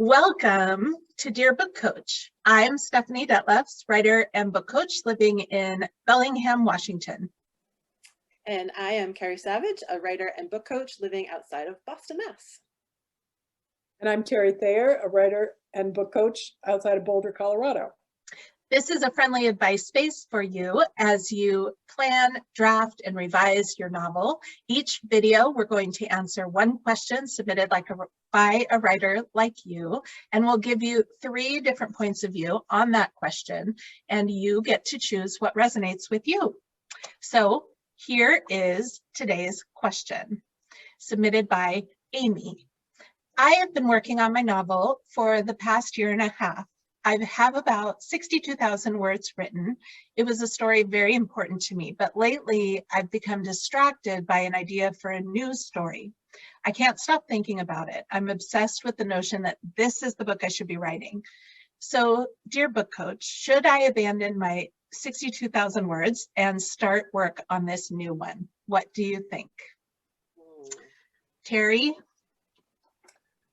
Welcome to Dear Book Coach. I'm Stephanie Detlefs, writer and book coach living in Bellingham, Washington. And I am Carrie Savage, a writer and book coach living outside of Boston, Mass. And I'm Terry Thayer, a writer and book coach outside of Boulder, Colorado. This is a friendly advice space for you as you plan, draft, and revise your novel. Each video, we're going to answer one question submitted by a writer like you, and we'll give you 3 different points of view on that question, and you get to choose what resonates with you. So here is today's question, submitted by Amy. I have been working on my novel for the past year and a half. I have about 62,000 words written. It was a story very important to me, but lately I've become distracted by an idea for a new story. I can't stop thinking about it. I'm obsessed with the notion that this is the book I should be writing. So, dear book coach, should I abandon my 62,000 words and start work on this new one? What do you think? Terry?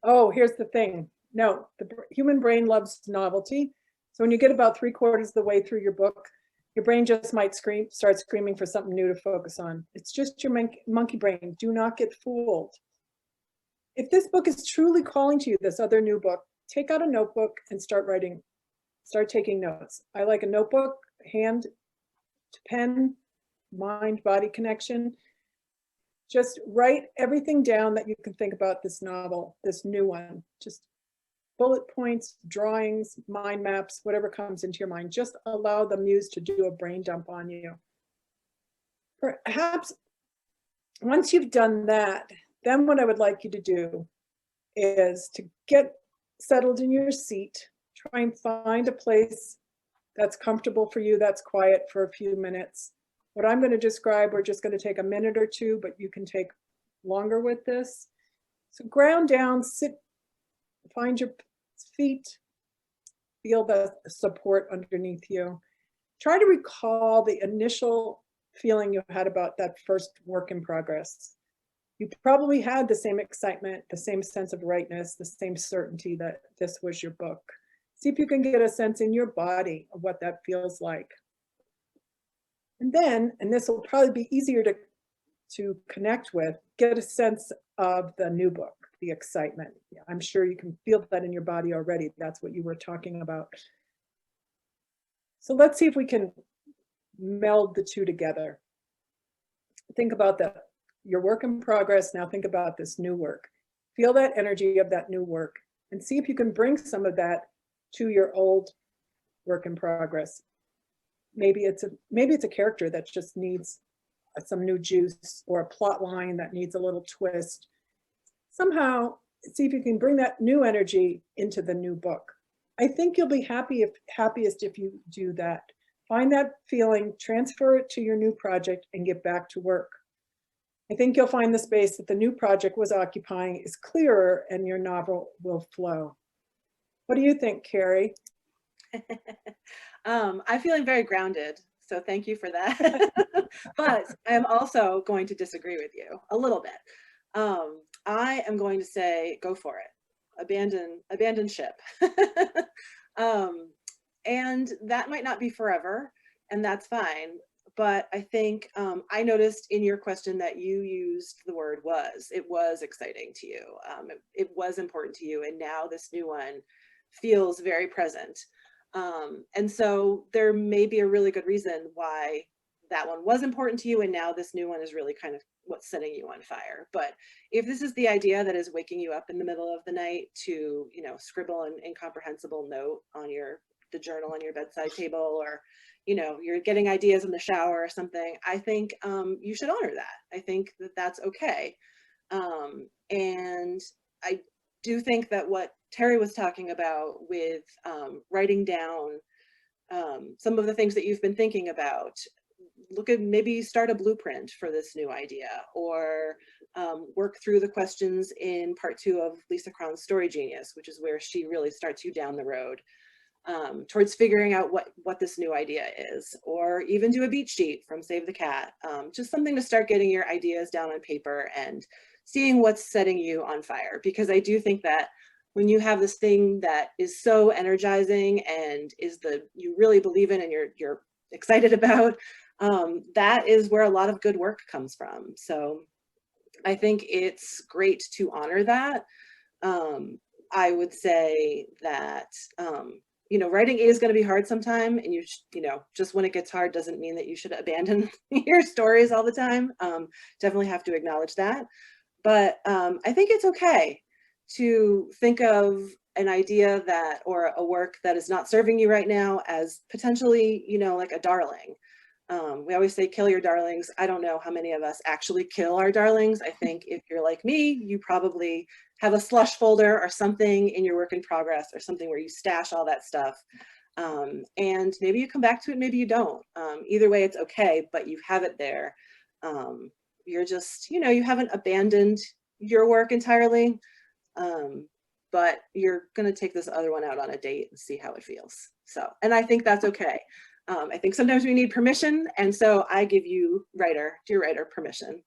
Oh, here's the thing. No, the human brain loves novelty. So when you get about 3/4 of the way through your book, your brain just might start screaming for something new to focus on. It's just your monkey brain. Do not get fooled. If this book is truly calling to you, this other new book, take out a notebook and start writing. Start taking notes. I like a notebook, hand to pen, mind-body connection. Just write everything down that you can think about this novel, this new one. Just bullet points, drawings, mind maps, whatever comes into your mind. Just allow the muse to do a brain dump on you. Perhaps once you've done that, then what I would like you to do is to get settled in your seat, try and find a place that's comfortable for you, that's quiet for a few minutes. What I'm going to describe, we're just going to take a minute or two, but you can take longer with this. So ground down, sit, find your feet, feel the support underneath you. Try to recall the initial feeling you had about that first work in progress. You probably had the same excitement, the same sense of rightness, the same certainty that this was your book. See if you can get a sense in your body of what that feels like. And then, and this will probably be easier to connect with, get a sense of the new book, the excitement. I'm sure you can feel that in your body already. That's what you were talking about. So let's see if we can meld the two together. Think about your work in progress. Now think about this new work. Feel that energy of that new work and see if you can bring some of that to your old work in progress. Maybe it's a character that just needs some new juice, or a plot line that needs a little twist. Somehow, see if you can bring that new energy into the new book. I think you'll be happiest if you do that. Find that feeling, transfer it to your new project, and get back to work. I think you'll find the space that the new project was occupying is clearer and your novel will flow. What do you think, Carrie? I'm feeling very grounded, so thank you for that. But I am also going to disagree with you a little bit. I am going to say, go for it. Abandon ship. And that might not be forever, and that's fine. But I think I noticed in your question that you used the word was. It was exciting to you. It was important to you, and now this new one feels very present. And so there may be a really good reason why that one was important to you, and now this new one is really kind of what's setting you on fire. But if this is the idea that is waking you up in the middle of the night to, scribble an incomprehensible note on the journal on your bedside table, or, you're getting ideas in the shower or something, I think you should honor that. I think that that's okay. And I do think that what Terry was talking about with writing down some of the things that you've been thinking about, maybe start a blueprint for this new idea, or work through the questions in part 2 of Lisa Cron's Story Genius, which is where she really starts you down the road towards figuring out what this new idea is, or even do a beat sheet from Save the Cat, just something to start getting your ideas down on paper and seeing what's setting you on fire. Because I do think that when you have this thing that is so energizing and you really believe in and you're excited about, that is where a lot of good work comes from. So I think it's great to honor that. I would say that, writing is going to be hard sometime, and just when it gets hard doesn't mean that you should abandon your stories all the time. Definitely have to acknowledge that. But I think it's okay to think of an idea or a work that is not serving you right now as potentially, like a darling. We always say kill your darlings. I don't know how many of us actually kill our darlings. I think if you're like me, you probably have a slush folder or something in your work in progress, or something where you stash all that stuff. And maybe you come back to it, maybe you don't. Either way, it's okay, but you have it there. You're just, you haven't abandoned your work entirely, but you're going to take this other one out on a date and see how it feels. So, and I think that's okay. I think sometimes we need permission, and so I give you, dear writer, permission.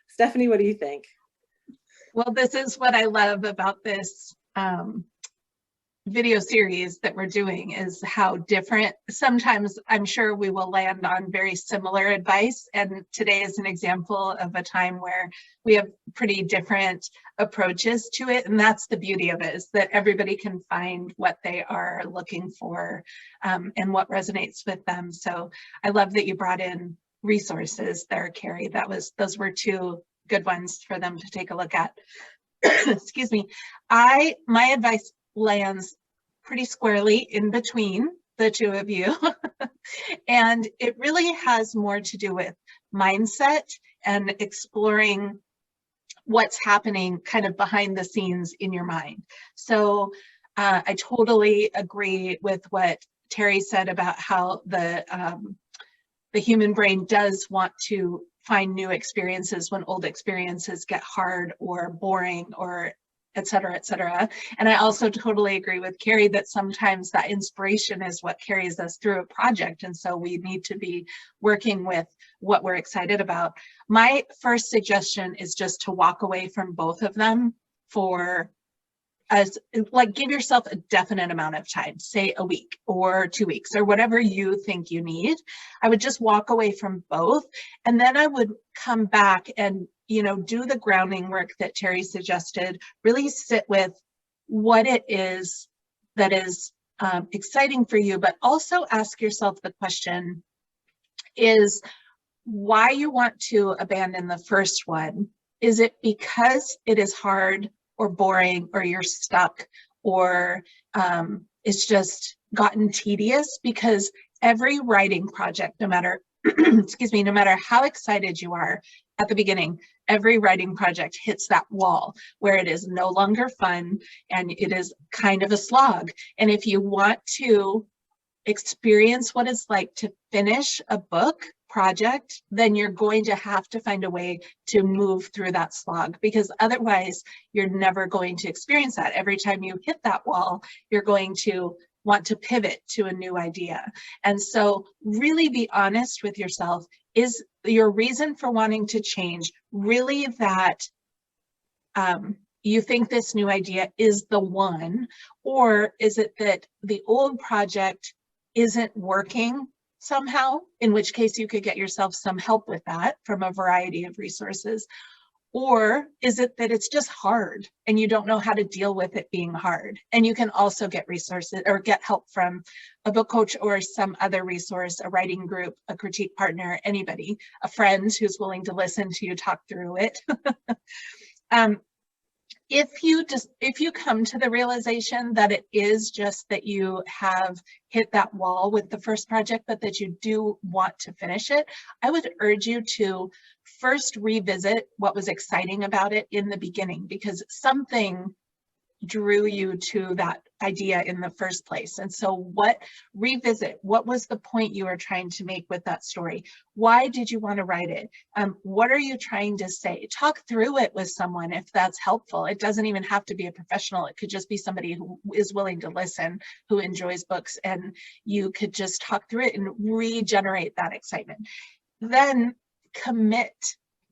Stephanie, what do you think? Well, this is what I love about this video series that we're doing, is how different. Sometimes I'm sure we will land on very similar advice, and today is an example of a time where we have pretty different approaches to it, and that's the beauty of it, is that everybody can find what they are looking for and what resonates with them. So I love that you brought in resources there, Carrie. Those were two good ones for them to take a look at. Excuse me. My advice lands pretty squarely in between the two of you. And it really has more to do with mindset and exploring what's happening kind of behind the scenes in your mind. So I totally agree with what Terry said about how the human brain does want to find new experiences when old experiences get hard or boring or et cetera, et cetera. And I also totally agree with Carrie that sometimes that inspiration is what carries us through a project. And so we need to be working with what we're excited about. My first suggestion is just to walk away from both of them give yourself a definite amount of time, say a week or 2 weeks or whatever you think you need. I would just walk away from both, and then I would come back and do the grounding work that Terry suggested. Really sit with what it is that is exciting for you, but also ask yourself the question, is why you want to abandon the first one. Is it because it is hard or boring, or you're stuck, or it's just gotten tedious? Because every writing project, no matter no matter how excited you are at the beginning, every writing project hits that wall where it is no longer fun and it is kind of a slog. And if you want to experience what it's like to finish a book project, then you're going to have to find a way to move through that slog, because otherwise you're never going to experience that. Every time you hit that wall, you're going to want to pivot to a new idea. And so really be honest with yourself. Is your reason for wanting to change really that you think this new idea is the one, or is it that the old project isn't working somehow, in which case you could get yourself some help with that from a variety of resources? Or is it that it's just hard and you don't know how to deal with it being hard? And you can also get resources or get help from a book coach or some other resource, a writing group, a critique partner, anybody, a friend who's willing to listen to you talk through it. If you come to the realization that it is just that you have hit that wall with the first project, but that you do want to finish it, I would urge you to first revisit what was exciting about it in the beginning, because something drew you to that idea in the first place. And so revisit what was the point you were trying to make with that story? Why did you want to write it? What are you trying to say? Talk through it with someone if that's helpful. It doesn't even have to be a professional. It could just be somebody who is willing to listen, who enjoys books, and you could just talk through it and regenerate that excitement. Then commit.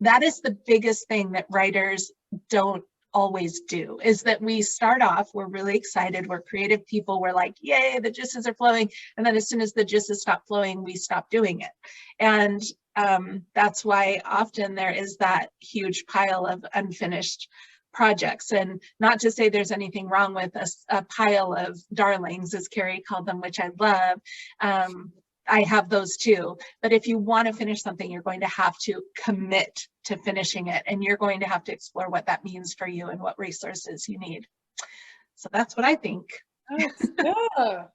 That is the biggest thing that writers don't always do, is that we start off, we're really excited, we're creative people, we're like, yay, the juices are flowing. And then as soon as the juices stop flowing, we stop doing it. And that's why often there is that huge pile of unfinished projects. And not to say there's anything wrong with a pile of darlings, as Carrie called them, which I love. I have those too. But if you want to finish something, you're going to have to commit to finishing it. And you're going to have to explore what that means for you and what resources you need. So that's what I think. Yeah.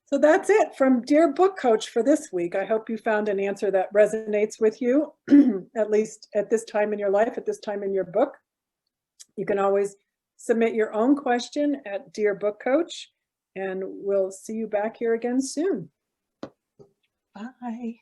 So that's it from Dear Book Coach for this week. I hope you found an answer that resonates with you, at least at this time in your life, at this time in your book. You can always submit your own question at Dear Book Coach, and we'll see you back here again soon. Bye.